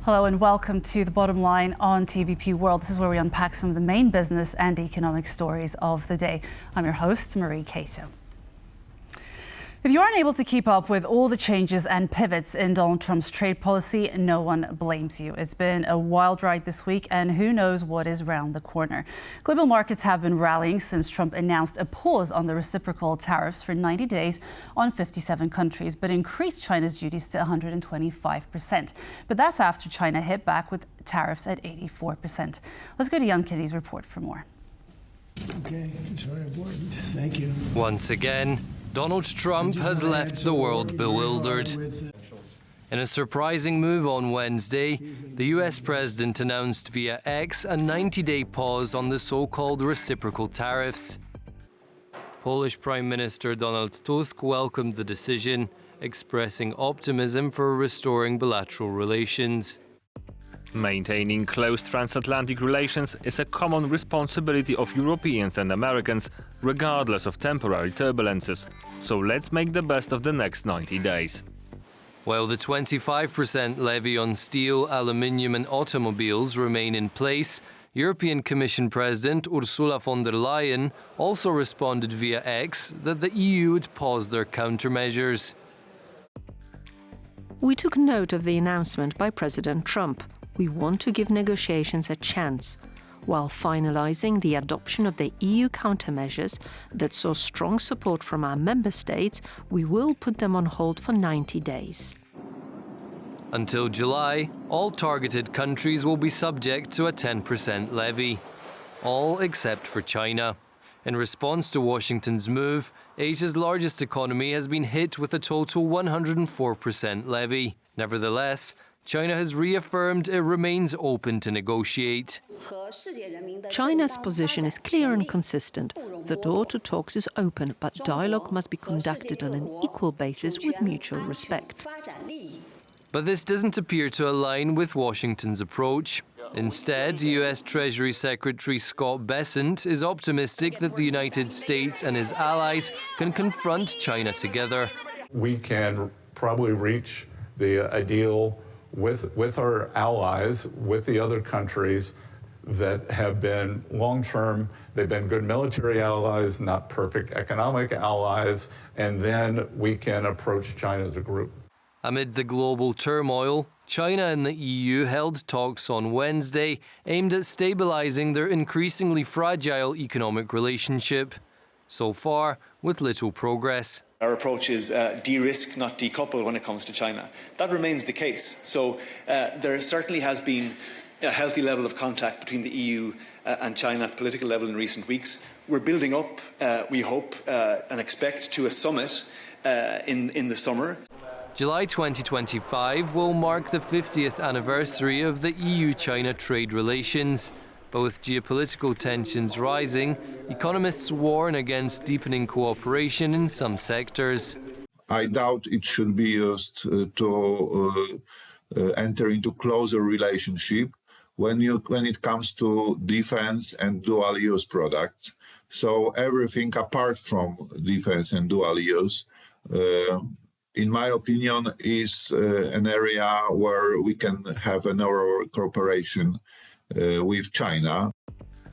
Hello and welcome to The Bottom Line on TVP World. This is where we unpack some of the main business and economic stories of the day. I'm your host, Marie Cato. If you aren't able to keep up with all the changes and pivots in Donald Trump's trade policy, no one blames you. It's been a wild ride this week, and who knows what is round the corner. Global markets have been rallying since Trump announced a pause on the reciprocal tariffs for 90 days on 57 countries, but increased China's duties to 125%. But that's after China hit back with tariffs at 84%. Let's go to Jan Kitty's report for more. Okay, it's very important. Thank you. Once again, Donald Trump has left the world bewildered. In a surprising move on Wednesday, the US president announced via X a 90-day pause on the so-called reciprocal tariffs. Polish Prime Minister Donald Tusk welcomed the decision, expressing optimism for restoring bilateral relations. Maintaining close transatlantic relations is a common responsibility of Europeans and Americans, regardless of temporary turbulences. So let's make the best of the next 90 days. While the 25% levy on steel, aluminium and automobiles remain in place, European Commission President Ursula von der Leyen also responded via X that the EU would pause their countermeasures. We took note of the announcement by President Trump. We want to give negotiations a chance, while finalizing the adoption of the EU countermeasures that saw strong support from our member states. We will put them on hold for 90 days. Until July, all targeted countries will be subject to a 10% levy, all except for China. In response to Washington's move, Asia's largest economy has been hit with a total 104% levy. Nevertheless, China has reaffirmed it remains open to negotiate. China's position is clear and consistent. The door to talks is open, but dialogue must be conducted on an equal basis with mutual respect. But this doesn't appear to align with Washington's approach. Instead, US Treasury Secretary Scott Bessent is optimistic that the United States and his allies can confront China together. We can probably reach the ideal with our allies, with the other countries that have been long-term, they've been good military allies, not perfect economic allies, and then we can approach China as a group. Amid the global turmoil, China and the EU held talks on Wednesday aimed at stabilizing their increasingly fragile economic relationship. So far, with little progress. Our approach is de-risk, not decouple when it comes to China. That remains the case. So there certainly has been a healthy level of contact between the EU and China at political level in recent weeks. We're building up, we hope and expect, to a summit in the summer. July 2025 will mark the 50th anniversary of the EU-China trade relations. But with geopolitical tensions rising, economists warn against deepening cooperation in some sectors. I doubt it should be used to enter into closer relationship when it comes to defense and dual-use products. So everything apart from defense and dual use, in my opinion, is an area where we can have a narrower cooperation with China.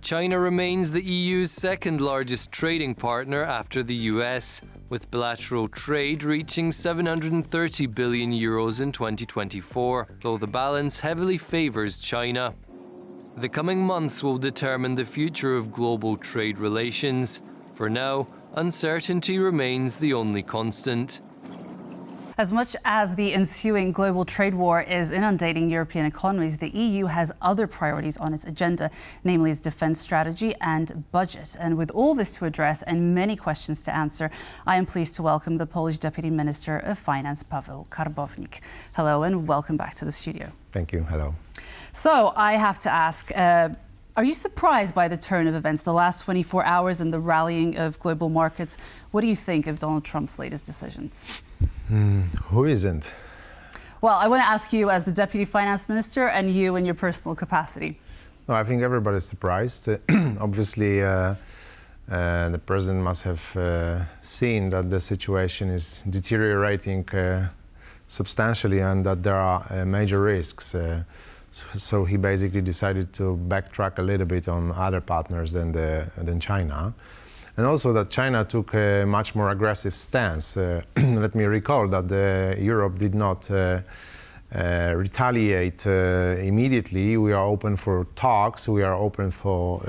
China remains the EU's second largest trading partner after the US, with bilateral trade reaching €730 billion in 2024, though the balance heavily favors China. The coming months will determine the future of global trade relations. For now, uncertainty remains the only constant. As much as the ensuing global trade war is inundating European economies, the EU has other priorities on its agenda, namely its defence strategy and budget. And with all this to address and many questions to answer, I am pleased to welcome the Polish Deputy Minister of Finance, Paweł Karbownik. Hello and welcome back to the studio. Thank you. Hello. So I have to ask, are you surprised by the turn of events, the last 24 hours and the rallying of global markets? What do you think of Donald Trump's latest decisions? Who isn't? Well, I want to ask you as the Deputy Finance Minister and you in your personal capacity. No, I think everybody's surprised. Obviously, the President must have seen that the situation is deteriorating substantially and that there are major risks. So he basically decided to backtrack a little bit on other partners than China. And also that China took a much more aggressive stance. Let me recall that Europe did not retaliate immediately. We are open for talks, we are open for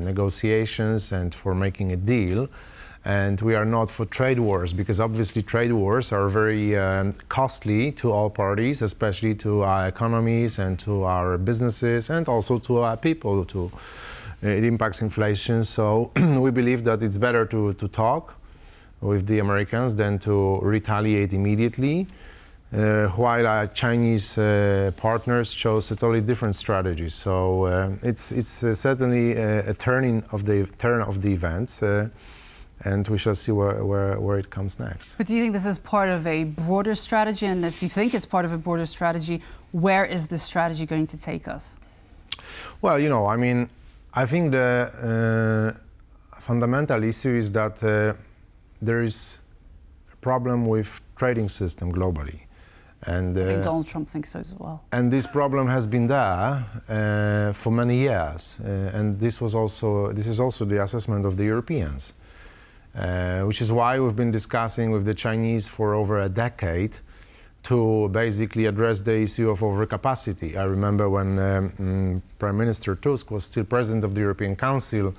negotiations and for making a deal. And we are not for trade wars, because obviously trade wars are very costly to all parties, especially to our economies and to our businesses and also to our people. It impacts inflation. So we believe that it's better to talk with the Americans than to retaliate immediately, while our Chinese partners chose a totally different strategy. So it's certainly a turn of the events. And we shall see where it comes next. But do you think this is part of a broader strategy? And if you think it's part of a broader strategy, where is this strategy going to take us? Well, I mean, I think the fundamental issue is that there is a problem with trading system globally. And, I think Donald Trump thinks so as well. And this problem has been there for many years. And this is also the assessment of the Europeans. Which is why we've been discussing with the Chinese for over a decade to basically address the issue of overcapacity. I remember when Prime Minister Tusk was still president of the European Council,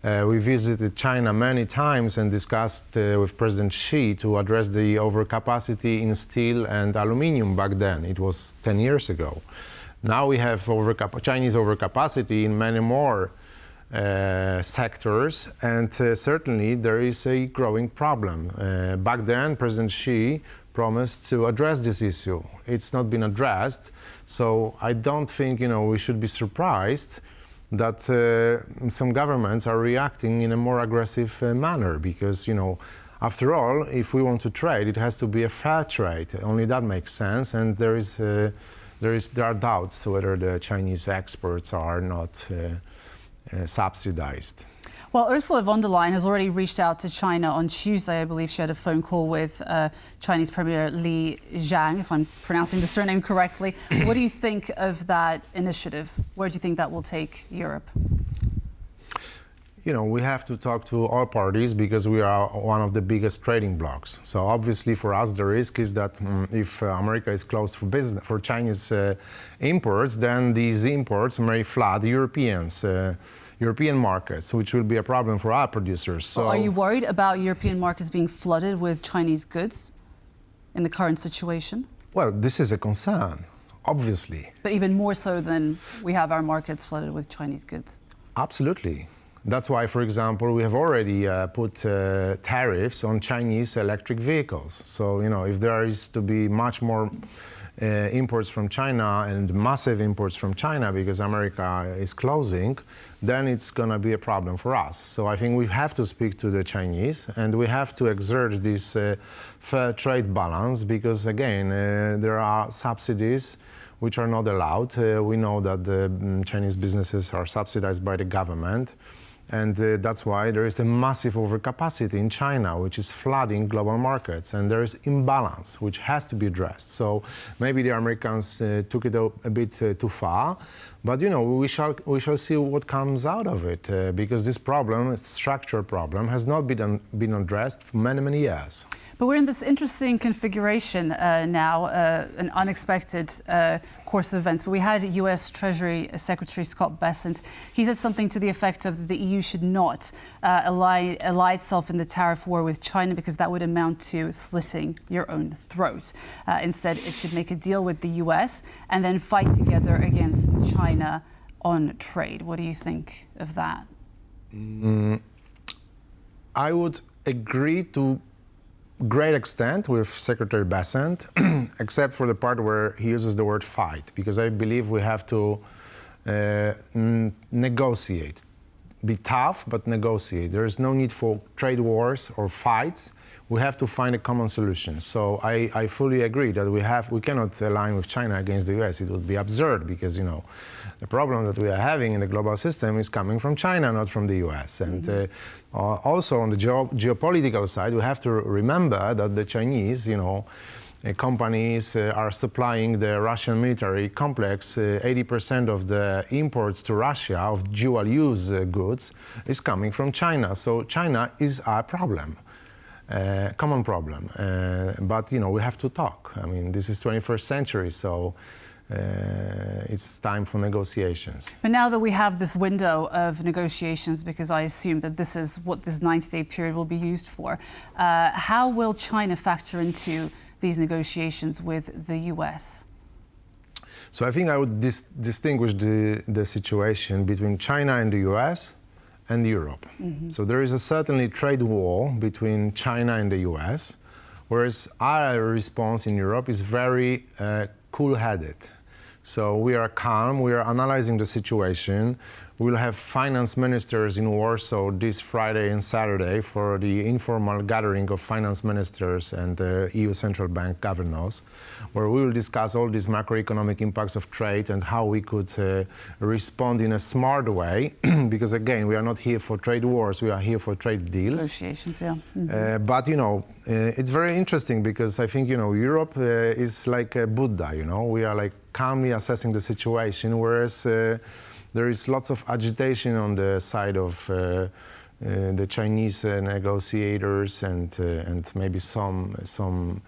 we visited China many times and discussed with President Xi to address the overcapacity in steel and aluminium back then. It was 10 years ago. Now we have Chinese overcapacity in many more sectors, and certainly there is a growing problem. Back then, President Xi promised to address this issue. It's not been addressed, so I don't think we should be surprised that some governments are reacting in a more aggressive manner, because after all, if we want to trade, it has to be a fair trade. Only that makes sense, and there are doubts whether the Chinese exports are not subsidized. Well, Ursula von der Leyen has already reached out to China on Tuesday. I believe she had a phone call with Chinese Premier Li Qiang, if I'm pronouncing the surname correctly. What do you think of that initiative? Where do you think that will take Europe? We have to talk to all parties because we are one of the biggest trading blocs. So obviously for us the risk is that if America is closed for business for Chinese imports, then these imports may flood European markets, which will be a problem for our producers. So are you worried about European markets being flooded with Chinese goods in the current situation? Well, this is a concern, obviously. But even more so than we have our markets flooded with Chinese goods? Absolutely. That's why, for example, we have already put tariffs on Chinese electric vehicles. So, if there is to be much more imports from China and massive imports from China because America is closing, then it's going to be a problem for us. So I think we have to speak to the Chinese and we have to exert this fair trade balance because, again, there are subsidies which are not allowed. We know that the Chinese businesses are subsidized by the government. And that's why there is a massive overcapacity in China, which is flooding global markets. And there is imbalance, which has to be addressed. So maybe the Americans took it a bit too far. But, we shall see what comes out of it, because this problem, this structural problem, has not been addressed for many, many years. But we're in this interesting configuration now, an unexpected course of events. But we had U.S. Treasury Secretary Scott Bessent. He said something to the effect of the EU should not ally itself in the tariff war with China because that would amount to slitting your own throat. Instead, it should make a deal with the U.S. and then fight together against China on trade. What do you think of that? I would agree to great extent with Secretary Bessent, except for the part where he uses the word fight, because I believe we have to negotiate. Be tough, but negotiate. There is no need for trade wars or fights. We have to find a common solution. So I fully agree that we cannot align with China against the US. It would be absurd because, the problem that we are having in the global system is coming from China, not from the US. And also on the geopolitical side, we have to remember that the Chinese, companies are supplying the Russian military complex. 80% of the imports to Russia of dual-use goods is coming from China. So China is a problem, common problem. But we have to talk. I mean, this is 21st century, so it's time for negotiations. But now that we have this window of negotiations, because I assume that this is what this 90-day period will be used for, how will China factor into these negotiations with the US? So I think I would distinguish the situation between China and the US and Europe. So there is certainly trade war between China and the US, whereas our response in Europe is very cool-headed. So we are calm, we are analyzing the situation. We'll have finance ministers in Warsaw this Friday and Saturday for the informal gathering of finance ministers and EU Central Bank governors, where we will discuss all these macroeconomic impacts of trade and how we could respond in a smart way, because again, we are not here for trade wars, we are here for trade deals. Negotiations, yeah. But it's very interesting because I think Europe is like a Buddha. We are like calmly assessing the situation, whereas there is lots of agitation on the side of the Chinese negotiators and maybe some.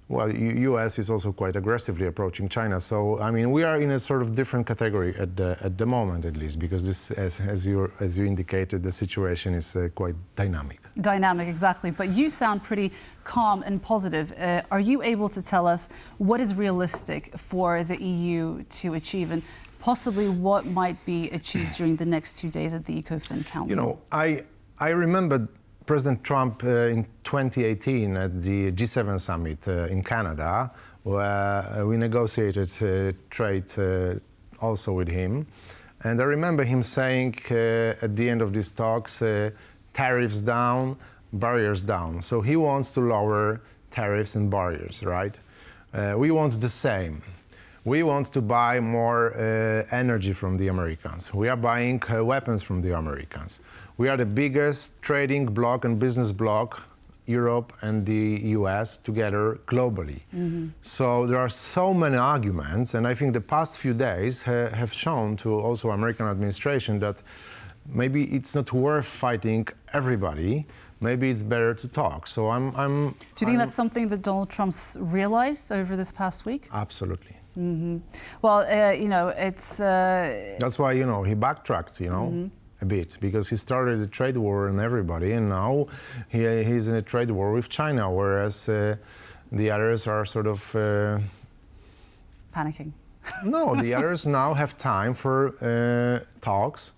Well, U.S. is also quite aggressively approaching China. So I mean, we are in a sort of different category at the moment, at least, because this, as you indicated, the situation is quite dynamic. Dynamic, exactly. But you sound pretty calm and positive. Are you able to tell us what is realistic for the EU to achieve, and possibly what might be achieved during the next 2 days at the EcoFin Council? I remember President Trump in 2018 at the G7 summit in Canada, where we negotiated trade also with him. And I remember him saying at the end of these talks, tariffs down, barriers down. So he wants to lower tariffs and barriers, right? We want the same. We want to buy more energy from the Americans. We are buying weapons from the Americans. We are the biggest trading bloc and business bloc, Europe and the US together globally. So there are so many arguments, and I think the past few days have shown to also American administration that maybe it's not worth fighting everybody. Maybe it's better to talk. So Do you think that's something that Donald Trump's realized over this past week? Well, Absolutely. it's... That's why, he backtracked, a bit, because he started a trade war on everybody, and now he's in a trade war with China, whereas the others are sort of... panicking. No, the others now have time for talks.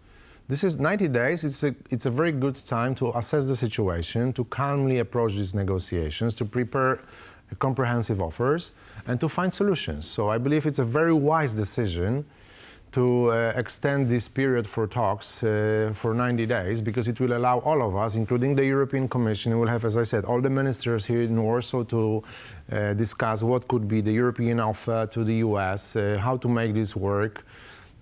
This is 90 days. It's a very good time to assess the situation, to calmly approach these negotiations, to prepare comprehensive offers, and to find solutions. So I believe it's a very wise decision to extend this period for talks for 90 days, because it will allow all of us, including the European Commission, will have, as I said, all the ministers here in Warsaw to discuss what could be the European offer to the US, how to make this work.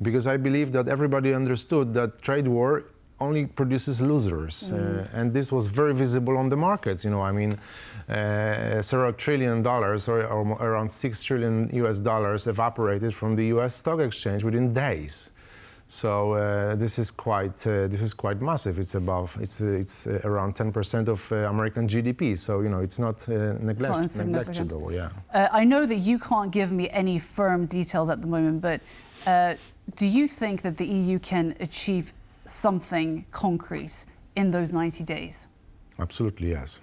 Because I believe that everybody understood that trade war only produces losers. And this was very visible on the markets. Several $1 trillion or around $6 trillion US evaporated from the US stock exchange within days. So this is quite massive. It's around 10% of American GDP. So it's not negligible. Yeah. I know that you can't give me any firm details at the moment, but do you think that the EU can achieve something concrete in those 90 days? Absolutely, yes.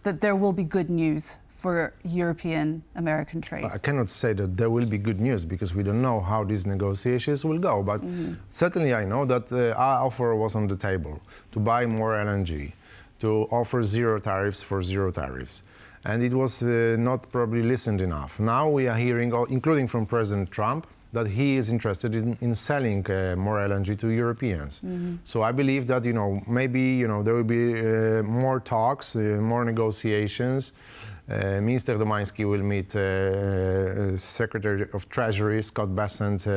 That there will be good news for European-American trade? I cannot say that there will be good news because we don't know how these negotiations will go. But certainly I know that our offer was on the table to buy more LNG, to offer zero tariffs for zero tariffs. And it was not probably listened enough. Now we are hearing, including from President Trump, that he is interested in selling more LNG to Europeans. So I believe that maybe there will be more talks, more negotiations. Minister Domański will meet Secretary of Treasury Scott Bessent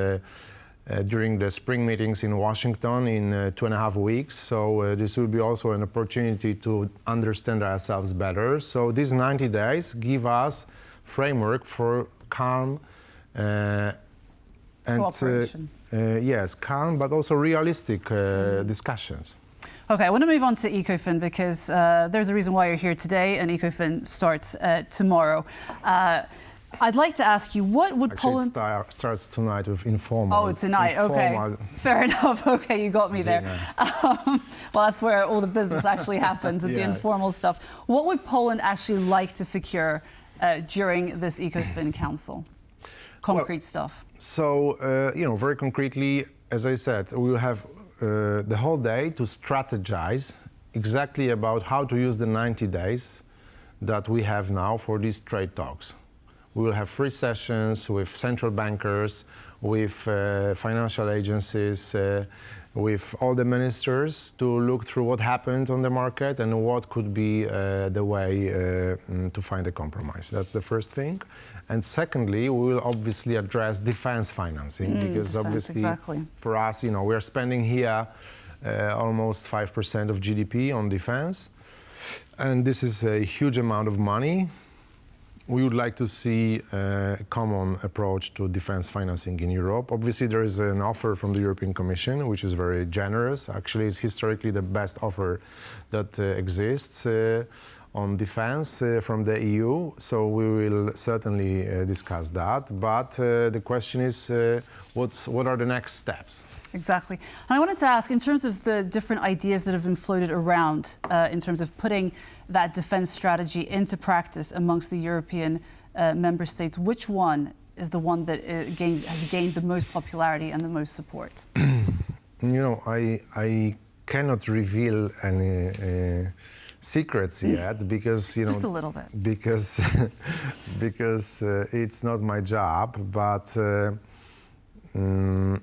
during the spring meetings in Washington in 2.5 weeks. So this will be also an opportunity to understand ourselves better. So these 90 days give us framework for calm and cooperation. Yes, calm, but also realistic discussions. Okay, I want to move on to EcoFin because there's a reason why you're here today, and EcoFin starts tomorrow. I'd like to ask you, what would Actually, Poland... it starts tonight with informal. Oh, tonight, okay. Fair enough, okay, you got me there. Well, that's where all the business actually happens, the informal stuff. What would Poland actually like to secure during this EcoFin Council? Concrete stuff. So, very concretely, as I said, we will have the whole day to strategize exactly about how to use the 90 days that we have now for these trade talks. We will have 3 sessions with central bankers, with financial agencies, with all the ministers to look through what happened on the market and what could be the way to find a compromise. That's the first thing. And secondly, we will obviously address defense financing because obviously for us, we are spending here almost 5% of GDP on defense. And this is a huge amount of money. We would like to see a common approach to defense financing in Europe. Obviously, there is an offer from the European Commission, which is very generous. Actually, it's historically the best offer that exists on defense from the EU. So we will certainly discuss that. But the question is, what are the next steps? Exactly. And I wanted to ask, in terms of the different ideas that have been floated around in terms of putting that defense strategy into practice amongst the European member states, which one is the one that has gained the most popularity and the most support? I cannot reveal any secrets yet because, just a little bit. Because it's not my job, but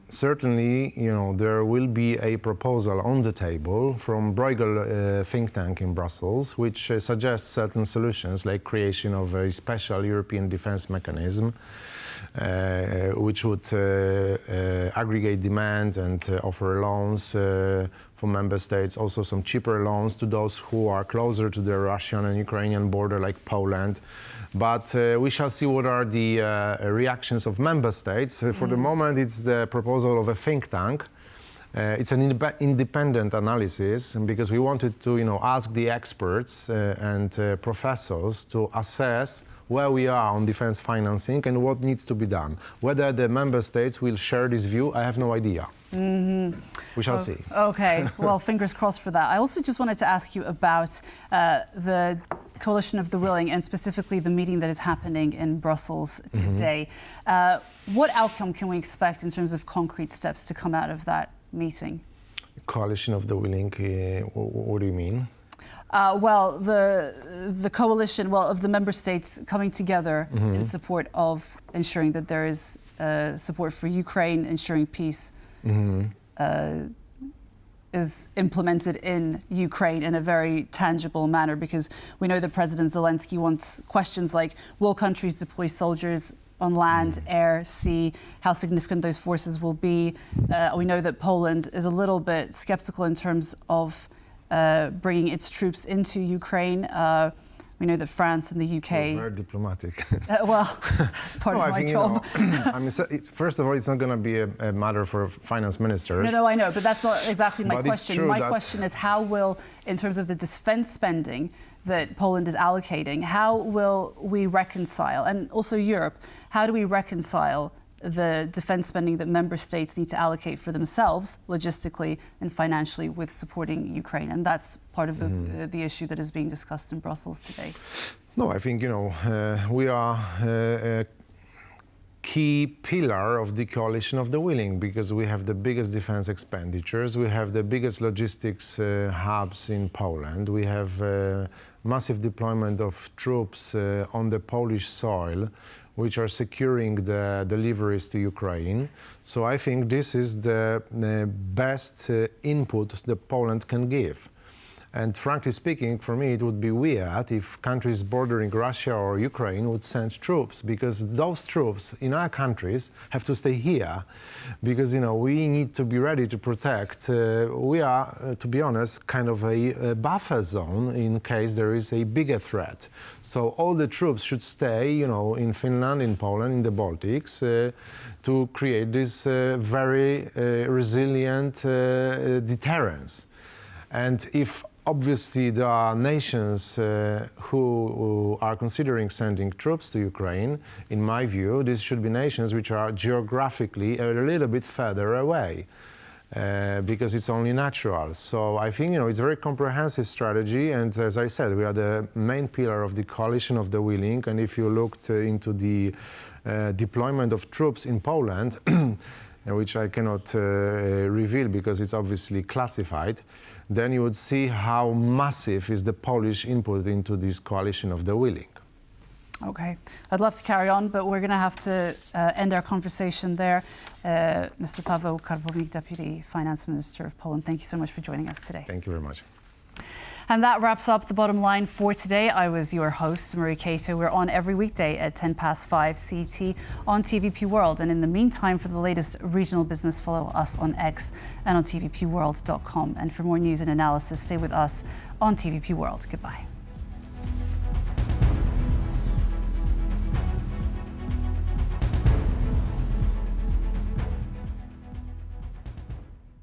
certainly, there will be a proposal on the table from Bruegel think tank in Brussels, which suggests certain solutions, like creation of a special European defense mechanism, which would aggregate demand and offer loans for member states, also some cheaper loans to those who are closer to the Russian and Ukrainian border, like Poland. But we shall see what are the reactions of member states. For the moment, it's the proposal of a think tank. It's an independent analysis, because we wanted to, ask the experts and professors to assess where we are on defense financing and what needs to be done. Whether the member states will share this view, I have no idea. We shall see. Okay, well, fingers crossed for that. I also just wanted to ask you about the Coalition of the Willing, and specifically the meeting that is happening in Brussels today. What outcome can we expect in terms of concrete steps to come out of that meeting? Coalition of the Willing, what do you mean? Well, the coalition, of the member states coming together in support of ensuring that there is support for Ukraine, ensuring peace is implemented in Ukraine in a very tangible manner, because we know that President Zelensky wants questions like, will countries deploy soldiers on land, air, sea, how significant those forces will be. We know that Poland is a little bit skeptical in terms of bringing its troops into Ukraine. We know that France and the UK... That's very diplomatic. That's part of my job. First of all, it's not going to be a matter for finance ministers. No, I know, but that's not exactly my question. My question is, how will, in terms of the defense spending that Poland is allocating, how will we reconcile, and also Europe, how do we reconcile the defense spending that member states need to allocate for themselves, logistically and financially, with supporting Ukraine? And that's part of the issue that is being discussed in Brussels today. No, I think, we are a key pillar of the Coalition of the Willing, because we have the biggest defense expenditures, we have the biggest logistics hubs in Poland, we have massive deployment of troops on the Polish soil, which are securing the deliveries to Ukraine. So I think this is the best input that Poland can give. And frankly speaking, for me, it would be weird if countries bordering Russia or Ukraine would send troops, because those troops in our countries have to stay here, because we need to be ready to protect. We are, to be honest, kind of a buffer zone in case there is a bigger threat. So all the troops should stay, in Finland, in Poland, in the Baltics, to create this very resilient deterrence. And if obviously there are nations who are considering sending troops to Ukraine, in my view, these should be nations which are geographically a little bit further away. Because it's only natural. So I think it's a very comprehensive strategy, and as I said, we are the main pillar of the coalition of the willing. And if you looked into the deployment of troops in Poland, which I cannot reveal because it's obviously classified, then you would see how massive is the Polish input into this coalition of the willing. Okay, I'd love to carry on, but we're going to have to end our conversation there. Mr. Paweł Karbownik, Deputy Finance Minister of Poland, thank you so much for joining us today. Thank you very much. And that wraps up the bottom line for today. I was your host, Marie Cato. We're on every weekday at 5:10 CET on TVP World. And in the meantime, for the latest regional business, follow us on X and on tvpworld.com. And for more news and analysis, stay with us on TVP World. Goodbye.